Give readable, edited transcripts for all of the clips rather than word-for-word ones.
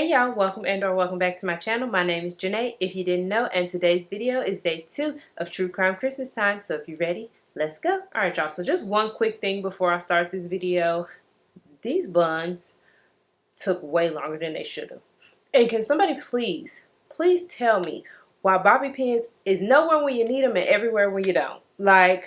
Hey y'all, welcome and/or welcome back to my channel. My name is Janae, if you didn't know, and today's video is day 2 of True Crime Christmas Time. So if you're ready, let's go. Alright y'all, so just one quick thing before I start this video. These buns took way longer than they should have. And can somebody please tell me why bobby pins is nowhere when you need them and everywhere when you don't? Like,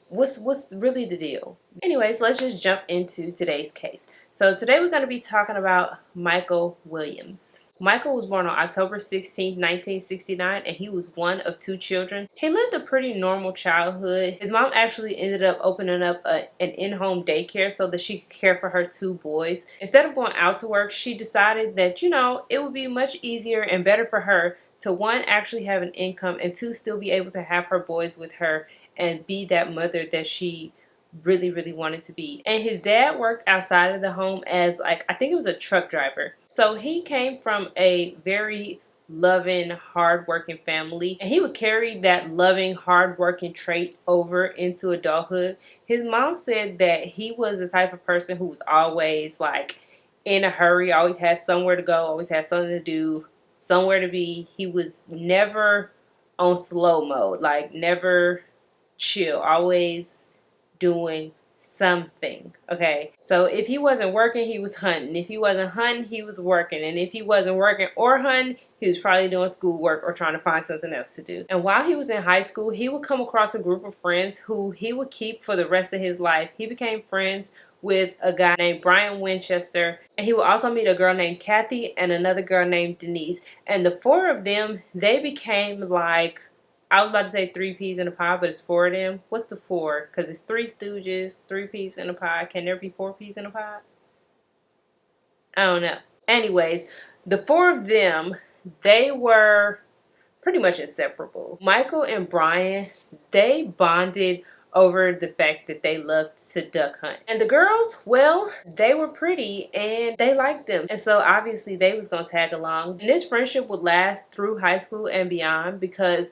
what's really the deal? Anyways, let's just jump into today's case. So today we're going to be talking about Michael Williams. Michael was born on October 16, 1969, and he was one of 2 children. He lived a pretty normal childhood. His mom actually ended up opening up an in-home daycare so that she could care for her 2 boys. Instead of going out to work, she decided that, it would be much easier and better for her to, 1, actually have an income, and 2, still be able to have her boys with her and be that mother that she really wanted to be. And his dad worked outside of the home as, like, I think it was a truck driver. So he came from a very loving, hardworking family, and he would carry that loving, hardworking trait over into adulthood. His mom said that he was the type of person who was always like in a hurry, always had somewhere to go, always had something to do, somewhere to be. He was never on slow mode, like never chill, always doing something. Okay, so if he wasn't working, he was hunting. If he wasn't hunting, he was working. And if he wasn't working or hunting, he was probably doing schoolwork or trying to find something else to do. And while he was in high school, he would come across a group of friends who he would keep for the rest of his life. He became friends with a guy named Brian Winchester, and he would also meet a girl named Kathy and another girl named Denise. And the 4 of them, they became like, I was about to say 3 peas in a pod, but it's 4 of them. What's the 4? Because it's 3 stooges, 3 peas in a pod. Can there be 4 peas in a pod? I don't know. Anyways, the 4 of them, they were pretty much inseparable. Michael and Brian, they bonded over the fact that they loved to duck hunt. And the girls, well, they were pretty and they liked them. And so obviously they was going to tag along. And this friendship would last through high school and beyond, because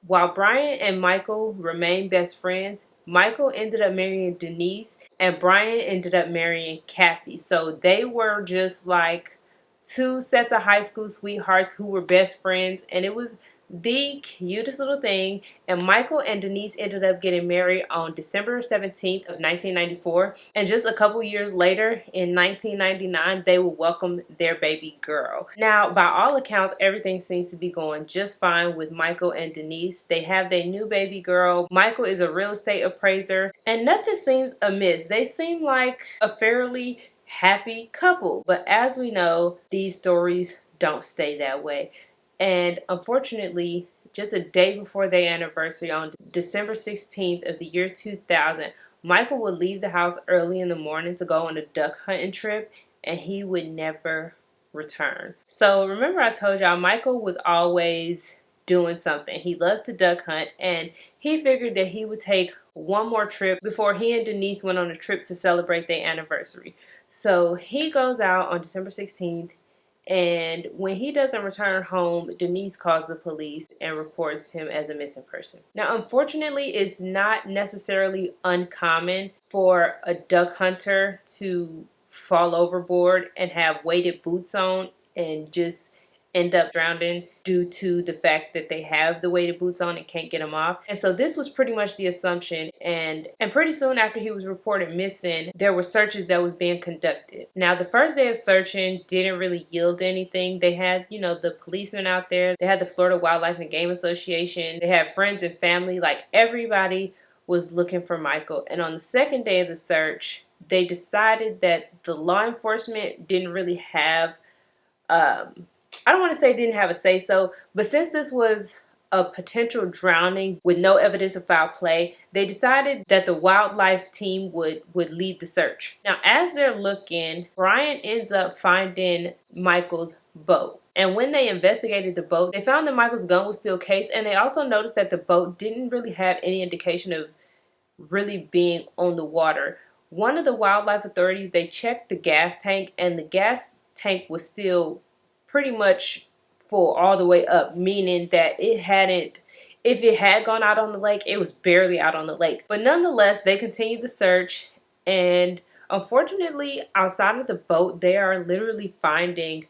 while Brian and Michael remained best friends, Michael ended up marrying Denise and Brian ended up marrying Kathy. So they were just like 2 sets of high school sweethearts who were best friends, and it was the cutest little thing. And Michael and Denise ended up getting married on December 17th of 1994, and just a couple years later in 1999 they will welcome their baby girl. Now, by all accounts, everything seems to be going just fine with Michael and Denise. They have their new baby girl. Michael is a real estate appraiser and nothing seems amiss. They seem like a fairly happy couple, but as we know, these stories don't stay that way. And unfortunately, just a day before their anniversary, on December 16th of the year 2000, Michael would leave the house early in the morning to go on a duck hunting trip, and he would never return. So remember I told y'all Michael was always doing something. He loved to duck hunt, and he figured that he would take one more trip before he and Denise went on a trip to celebrate their anniversary. So he goes out on December 16th, and when he doesn't return home, Denise calls the police and reports him as a missing person. Now, unfortunately, it's not necessarily uncommon for a duck hunter to fall overboard and have weighted boots on and just end up drowning due to the fact that they have the weighted boots on and can't get them off. And so this was pretty much the assumption, and pretty soon after he was reported missing, there were searches that was being conducted. Now, the first day of searching didn't really yield anything. They had, the policemen out there. They had the Florida Wildlife and Game Association. They had friends and family. Like, everybody was looking for Michael. And on the second day of the search, they decided that the law enforcement didn't really have I don't want to say didn't have a say-so, but since this was a potential drowning with no evidence of foul play, they decided that the wildlife team would lead the search. Now, as they're looking, Brian ends up finding Michael's boat. And when they investigated the boat, they found that Michael's gun was still cased, and they also noticed that the boat didn't really have any indication of really being on the water. One of the wildlife authorities, they checked the gas tank, and the gas tank was still pretty much full all the way up, meaning that it hadn't, if it had gone out on the lake, it was barely out on the lake. But nonetheless, they continued the search, and unfortunately, outside of the boat, they are literally finding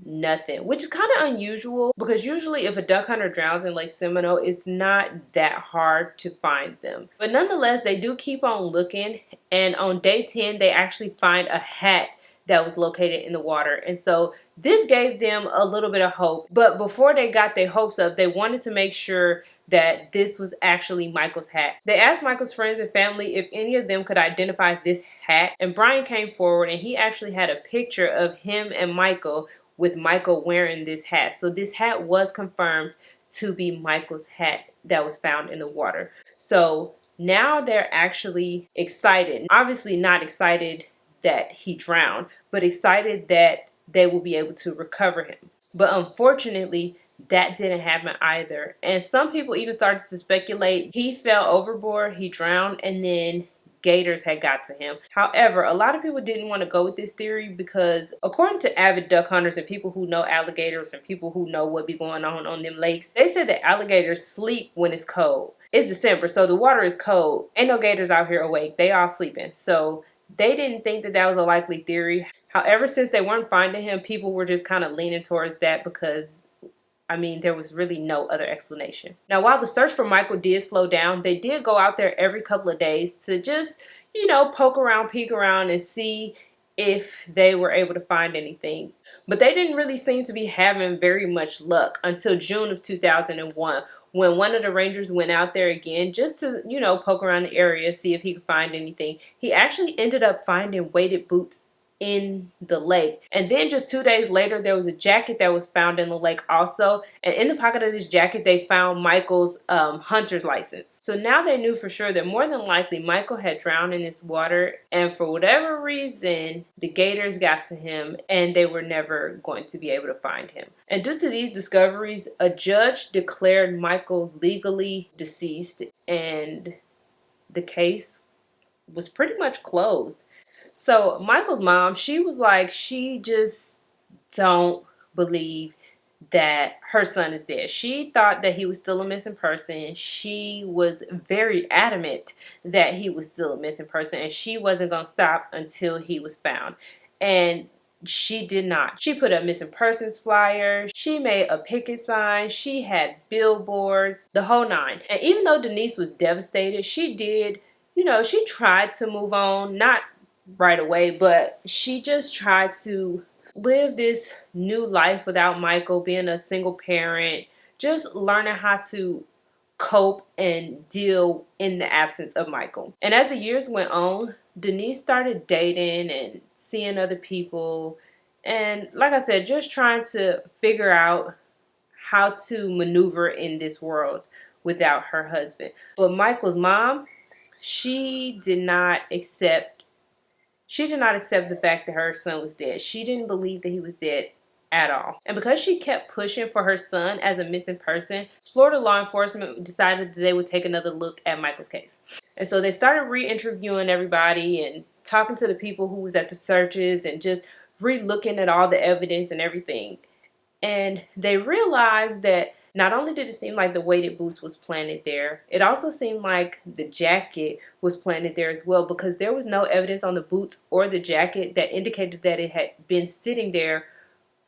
nothing, which is kind of unusual because usually if a duck hunter drowns in Lake Seminole, it's not that hard to find them. But nonetheless, they do keep on looking, and on day 10, they actually find a hat that was located in the water. And so this gave them a little bit of hope. But before they got their hopes up, they wanted to make sure that this was actually Michael's hat. They asked Michael's friends and family if any of them could identify this hat, and Brian came forward and he actually had a picture of him and Michael with Michael wearing this hat. So this hat was confirmed to be Michael's hat that was found in the water. So now they're actually excited. Obviously not excited that he drowned, but excited that they will be able to recover him. But unfortunately, that didn't happen either. And some people even started to speculate he fell overboard, he drowned, and then gators had got to him. However, a lot of people didn't want to go with this theory because according to avid duck hunters and people who know alligators and people who know what be going on them lakes, they said that alligators sleep when it's cold. It's December, so the water is cold. Ain't no gators out here awake. They all sleeping. So they didn't think that that was a likely theory. However, since they weren't finding him, people were just kind of leaning towards that because I mean, there was really no other explanation. Now, while the search for Michael did slow down, they did go out there every couple of days to just, you know, poke around, peek around, and see if they were able to find anything. But they didn't really seem to be having very much luck until June of 2001, when one of the rangers went out there again just to, you know, poke around the area, see if he could find anything. He actually ended up finding weighted boots in the lake. And then just 2 days later, there was a jacket that was found in the lake also. And in the pocket of this jacket, they found Michael's hunter's license. So now they knew for sure that more than likely Michael had drowned in this water. And for whatever reason, the gators got to him and they were never going to be able to find him. And due to these discoveries, a judge declared Michael legally deceased and the case was pretty much closed. So Michael's mom, she was like, she just don't believe that her son is dead. She thought that he was still a missing person. She was very adamant that he was still a missing person, and she wasn't going to stop until he was found. And she did not. She put up missing persons flyers. She made a picket sign. She had billboards, the whole nine. And even though Denise was devastated, she did, you know, she tried to move on, not right away, but she just tried to live this new life without Michael, being a single parent, just learning how to cope and deal in the absence of Michael. And as the years went on, Denise started dating and seeing other people, and like I said, just trying to figure out how to maneuver in this world without her husband. But Michael's mom, she did not accept the fact that her son was dead. She didn't believe that he was dead at all. And because she kept pushing for her son as a missing person, Florida law enforcement decided that they would take another look at Michael's case. And so they started re-interviewing everybody and talking to the people who was at the searches and just re-looking at all the evidence and everything. And they realized that not only did it seem like the weighted boots was planted there, it also seemed like the jacket was planted there as well, because there was no evidence on the boots or the jacket that indicated that it had been sitting there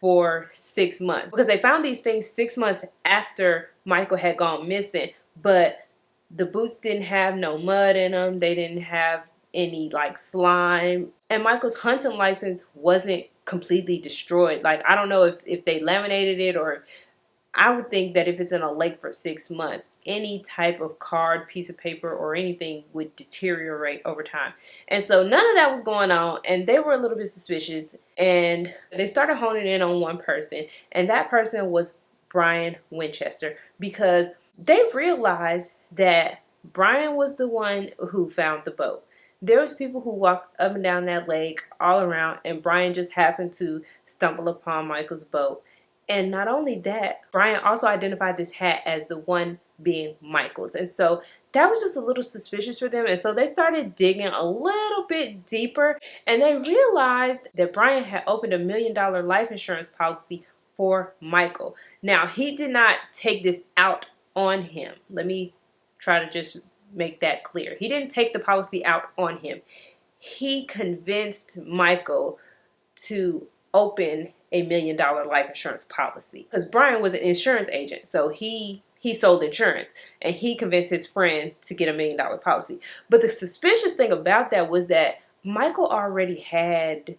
for 6 months. Because they found these things 6 months after Michael had gone missing, but the boots didn't have no mud in them. They didn't have any like slime. And Michael's hunting license wasn't completely destroyed. Like, I don't know if they laminated it, or I would think that if it's in a lake for 6 months, any type of card, piece of paper, or anything would deteriorate over time. And so none of that was going on, and they were a little bit suspicious, and they started honing in on one person, and that person was Brian Winchester, because they realized that Brian was the one who found the boat. There was people who walked up and down that lake all around, and Brian just happened to stumble upon Michael's boat. And not only that, Brian also identified this hat as the one being Michael's. And so that was just a little suspicious for them. And so they started digging a little bit deeper, and they realized that Brian had opened a $1 million life insurance policy for Michael. Now, he did not take this out on him. Let me try to just make that clear. He didn't take the policy out on him. He convinced Michael to open $1 million life insurance policy. Because Brian was an insurance agent, so he sold insurance, and he convinced his friend to get $1 million policy. But the suspicious thing about that was that Michael already had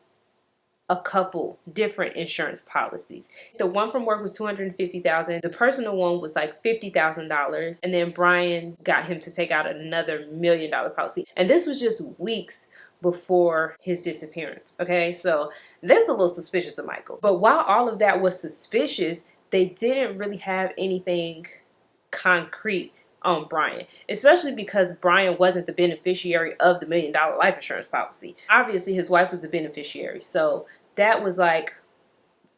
a couple different insurance policies. The one from work was $250,000. The personal one was like $50,000, and then Brian got him to take out another $1 million policy. And this was just weeks before his disappearance. Okay, so that was a little suspicious of Michael. But while all of that was suspicious, they didn't really have anything concrete on Brian, especially because Brian wasn't the beneficiary of the $1 million life insurance policy. Obviously, his wife was the beneficiary, so that was like,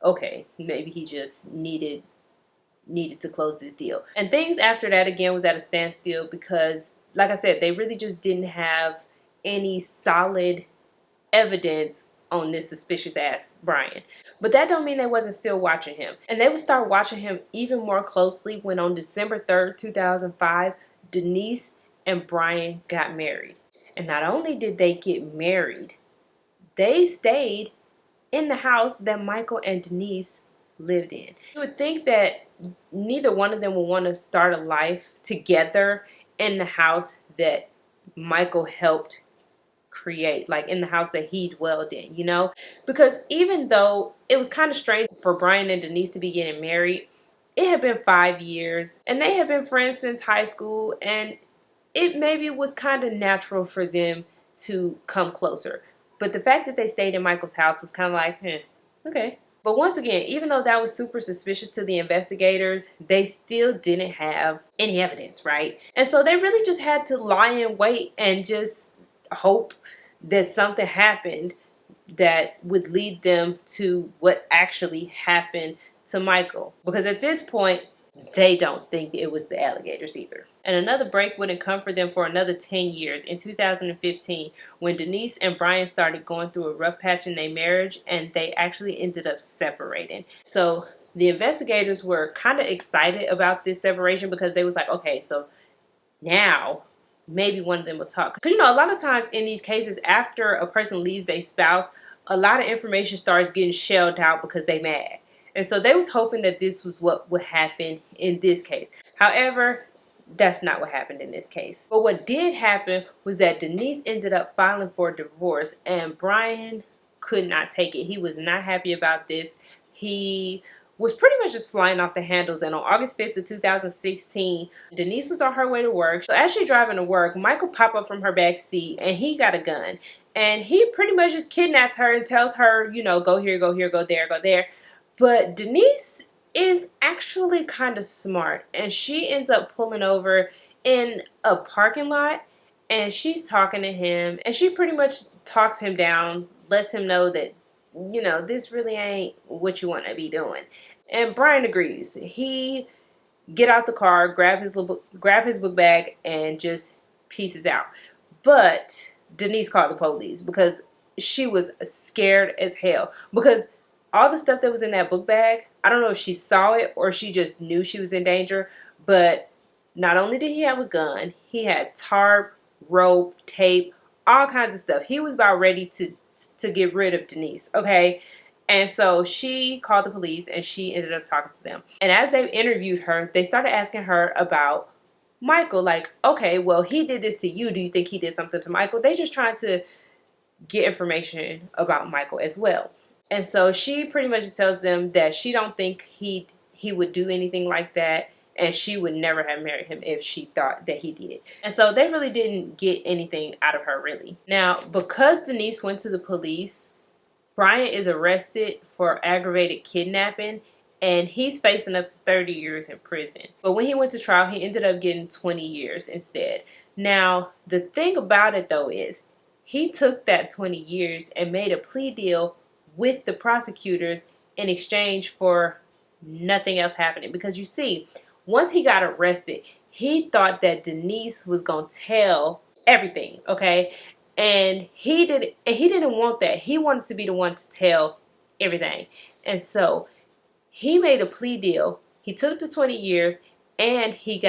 okay, maybe he just needed to close this deal. And things after that again was at a standstill because, like I said, they really just didn't have any solid evidence on this suspicious ass Brian. But that don't mean they wasn't still watching him. And they would start watching him even more closely when on December 3rd, 2005, Denise and Brian got married. And not only did they get married, they stayed in the house that Michael and Denise lived in. You would think that neither one of them would want to start a life together in the house that Michael helped create, like in the house that he dwelled in, you know? Because even though it was kind of strange for Brian and Denise to be getting married, it had been 5 years and they had been friends since high school, and it maybe was kind of natural for them to come closer. But the fact that they stayed in Michael's house was kind of like, okay. But once again, even though that was super suspicious to the investigators, they still didn't have any evidence, right? And so they really just had to lie in wait and just hope that something happened that would lead them to what actually happened to Michael. Because at this point, they don't think it was the alligators either. And another break wouldn't come for them for another 10 years in 2015 when Denise and Brian started going through a rough patch in their marriage, and they actually ended up separating. So the investigators were kind of excited about this separation because they was like, okay, so now maybe one of them will talk. Because, you know, a lot of times in these cases, after a person leaves their spouse, a lot of information starts getting shelled out because they mad. And so they was hoping that this was what would happen in this case. However, that's not what happened in this case. But what did happen was that Denise ended up filing for divorce, and Brian could not take it. He was not happy about this. He was pretty much just flying off the handles. And on August 5th of 2016, Denise was on her way to work. So as she's driving to work, Michael popped up from her back seat and he got a gun. And he pretty much just kidnaps her and tells her, you know, go here, go here, go there, go there. But Denise is actually kind of smart, and she ends up pulling over in a parking lot, and she's talking to him, and she pretty much talks him down, lets him know that, you know, this really ain't what you want to be doing. And Brian agrees. He get out the car, grab his book bag, and just pieces out. But Denise called the police because she was scared as hell, because all the stuff that was in that book bag, I don't know if she saw it or she just knew she was in danger, but not only did he have a gun, he had tarp, rope, tape, all kinds of stuff. He was about ready to get rid of Denise, okay? And so she called the police and she ended up talking to them. And as they interviewed her, they started asking her about Michael, like, okay, well, he did this to you. Do you think he did something to Michael? They just trying to get information about Michael as well. And so she pretty much just tells them that she don't think he would do anything like that, and she would never have married him if she thought that he did. And so they really didn't get anything out of her, really. Now, because Denise went to the police, Brian is arrested for aggravated kidnapping, and he's facing up to 30 years in prison. But when he went to trial, he ended up getting 20 years instead. Now, the thing about it, though, is he took that 20 years and made a plea deal with the prosecutors in exchange for nothing else happening. Because you see, once he got arrested, he thought that Denise was going to tell everything, okay? And he didn't want that. He wanted to be the one to tell everything. And so he made a plea deal. He took the 20 years, and he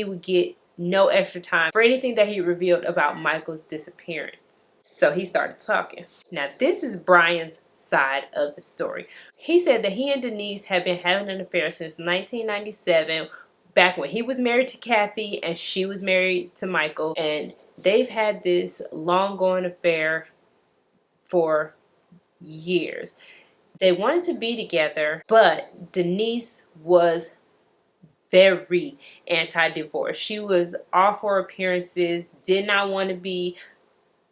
would get no extra time for anything that he revealed about Michael's disappearance. So he started talking. Now, this is Brian's side of the story. He said that he and Denise had been having an affair since 1997, back when he was married to Kathy and she was married to Michael, and they've had this long-going affair for years. They wanted to be together, but Denise was very anti-divorce. She was all for appearances, did not want to be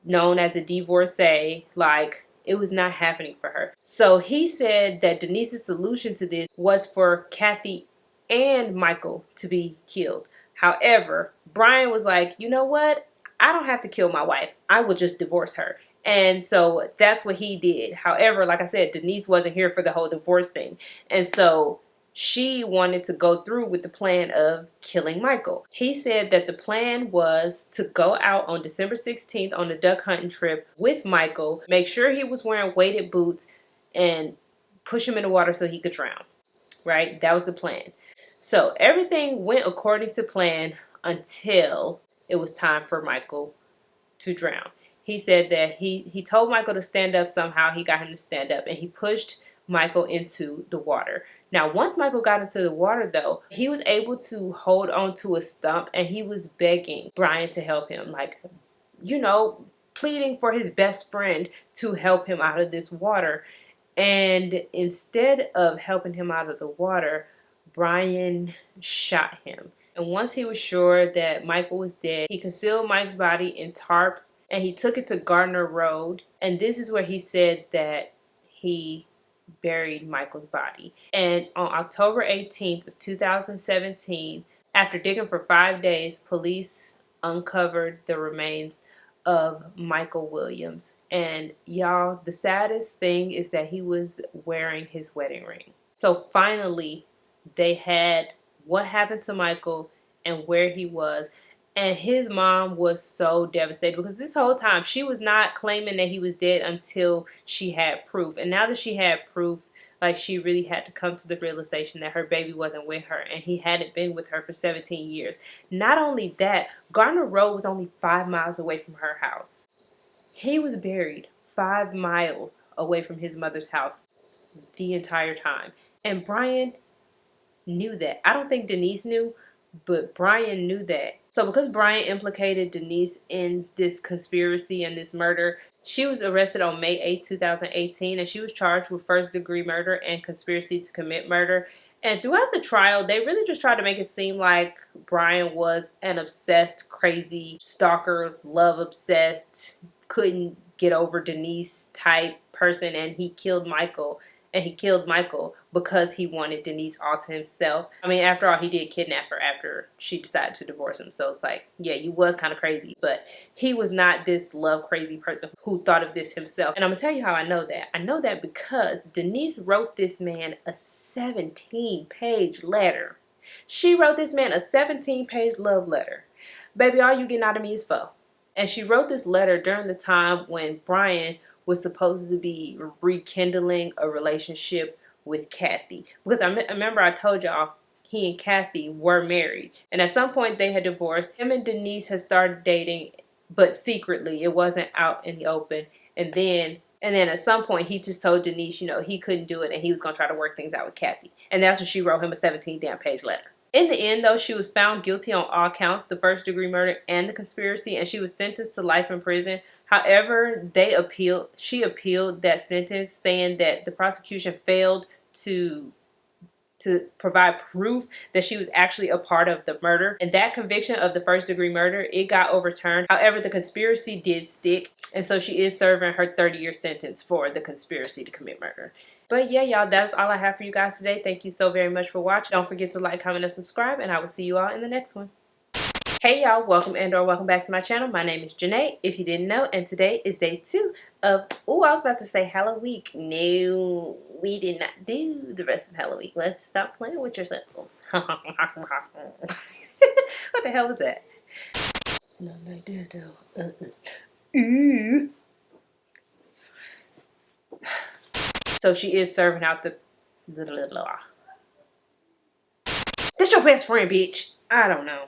known as a divorcee. Like, it was not happening for her. So he said that Denise's solution to this was for Kathy and Michael to be killed. However, Brian was like, you know what? I don't have to kill my wife. I will just divorce her. And so that's what he did. However, like I said, Denise wasn't here for the whole divorce thing. And so she wanted to go through with the plan of killing Michael. He said that the plan was to go out on December 16th on a duck hunting trip with Michael, make sure he was wearing weighted boots, and push him in the water so he could drown. Right? That was the plan. So everything went according to plan until it was time for Michael to drown. He said that he told Michael to stand up somehow. He got him to stand up and he pushed Michael into the water. Now, once Michael got into the water, though, he was able to hold on to a stump and he was begging Brian to help him, like, you know, pleading for his best friend to help him out of this water. And instead of helping him out of the water, Brian shot him. And once he was sure that Michael was dead, he concealed Mike's body in tarp and he took it to Gardner Road. And this is where he said that he buried Michael's body. And on October 18th of 2017, after digging for 5 days, police uncovered the remains of Michael Williams. And y'all, the saddest thing is that he was wearing his wedding ring. So finally, they had what happened to Michael and where he was. And his mom was so devastated because this whole time she was not claiming that he was dead until she had proof. And now that she had proof, like, she really had to come to the realization that her baby wasn't with her and he hadn't been with her for 17 years. Not only that, Gardner Road was only 5 miles away from her house. He was buried 5 miles away from his mother's house the entire time. And Brian knew that. I don't think Denise knew, but Brian knew that. So because Brian implicated Denise in this conspiracy and this murder, she was arrested on May 8, 2018, and she was charged with first-degree murder and conspiracy to commit murder. And throughout the trial, they really just tried to make it seem like Brian was an obsessed, crazy, stalker, love-obsessed, couldn't get over Denise type person, and he killed Michael. And he killed Michael because he wanted Denise all to himself. I mean, after all, he did kidnap her after she decided to divorce him. So it's like, yeah, you was kind of crazy. But he was not this love crazy person who thought of this himself. And I'm going to tell you how I know that. I know that because Denise wrote this man a 17-page letter. She wrote this man a 17-page love letter. Baby, all you getting out of me is foe. And she wrote this letter during the time when Brian was supposed to be rekindling a relationship with Kathy. Because I remember I told y'all he and Kathy were married. And at some point they had divorced. Him and Denise had started dating, but secretly. It wasn't out in the open. And then at some point he just told Denise, you know, he couldn't do it and he was going to try to work things out with Kathy. And that's when she wrote him a 17-damn-page letter. In the end, though, she was found guilty on all counts, the first-degree murder and the conspiracy, and she was sentenced to life in prison. However, she appealed that sentence, saying that the prosecution failed to provide proof that she was actually a part of the murder. And that conviction of the first-degree murder, it got overturned. However, the conspiracy did stick, and so she is serving her 30-year sentence for the conspiracy to commit murder. But yeah, y'all, that's all I have for you guys today. Thank you so very much for watching. Don't forget to like, comment, and subscribe, and I will see you all in the next one. Hey y'all, welcome back to my channel. My name is Janae, if you didn't know, and today is day 2 of, I was about to say Halloween. No, we did not do the rest of Halloween. Let's stop playing with yourselves. What the hell is that? Not like that though. Ooh. So she is serving out the That's your best friend, bitch. I don't know.